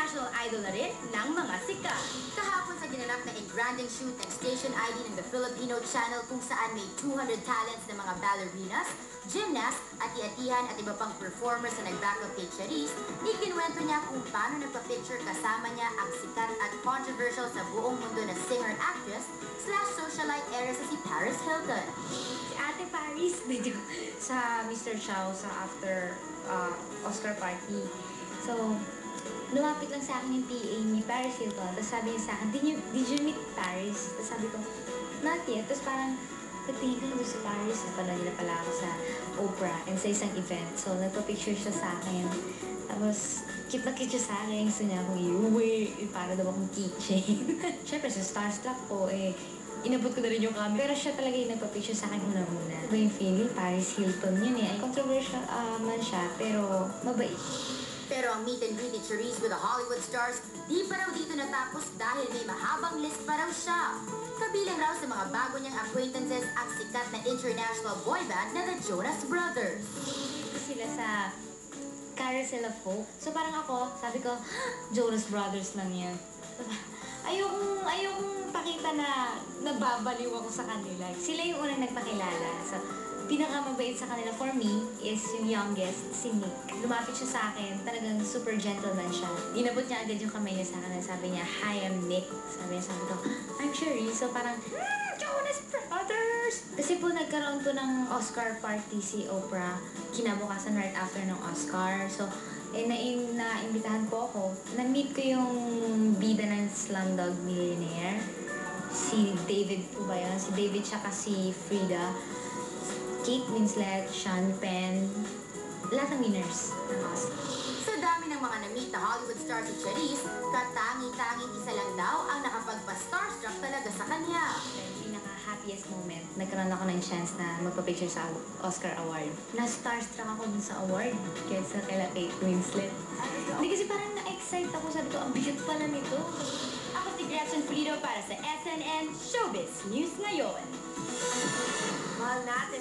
international idol na rin ng mga sikat. Kahapon sa ginanap na in-branding shoot ng Station ID ng The Filipino Channel kung saan may 200 talents na mga ballerinas, gymnasts, ati-atihan at iba pang performers na nag-backup kay Charisse, ikinwento niya kung paano nagpa-picture kasama niya ang sikat at controversial sa buong mundo na singer-actress / socialite era sa si Paris Hilton. Si Ate Paris, medyo sa Mr. Chow sa after Oscar party. So, lumapit lang sa akin yung PA ni Paris Hilton. Tapos sabi niya sa akin, did you meet Paris? Tapos sabi ko, not yet. Tapos parang, pagtingin ko na si Paris, napanood niya pala ako sa Oprah and sa isang event. So, nagpa-picture siya sa akin. Tapos, cute na cute siya sa akin. Gusto niya akong iuwi. Para daw akong keychain. Siyempre, sa starstruck po, inabot ko na rin yung camera. Pero siya talaga yung nagpa-picture sa akin una-una. Iba yung feeling, Paris Hilton yun eh. Controversial man siya, pero mabait. Pero ang meet and greet ni Charisse with the Hollywood stars, di pa raw dito natapos dahil may mahabang list pa raw siya. Kabilang raw sa mga bago niyang acquaintances ang sikat na international boy band na the Jonas Brothers. Sila sa Carousel of Hope. So parang ako, sabi ko, Jonas Brothers lang yan. Ayokong pakita na nababaliw ako sa kanila. Sila yung unang nagpakilala. So, pinakamabait sa kanila for me is yung youngest, si Nick. Lumapit siya sa akin, talagang super gentleman siya. Inabot niya agad yung kamay niya sa akin. Sabi niya, "Hi, I'm Nick." Sabi ko, "I'm Cherie." So parang, Jonas Brothers! Kasi po nagkaroon po ng Oscar party si Oprah kinabukasan right after ng Oscar. So, naimbitahan po ako. Na-meet ko yung bida ng Slumdog Millionaire. Si David po ba yun? Si David tsaka si Frida. Kate Winslet, Sean Penn, lahat ng winners ng Oscar. Sa dami ng mga na-meet na Hollywood star si Charisse, katangi-tanging isa lang daw ang nakapagpa-starstruck talaga sa kanya. Yung pinaka-happiest moment, nagkaroon ako ng chance na magpa-picture sa Oscar Award. Na-starstruck ako dun sa award kaysa kay Kate Winslet. Hindi kasi parang na-excite ako, sabi ko, ang bigat pala nito. Ako si Gretchen Pulido para sa SNN Showbiz News Ngayon. Mahal natin.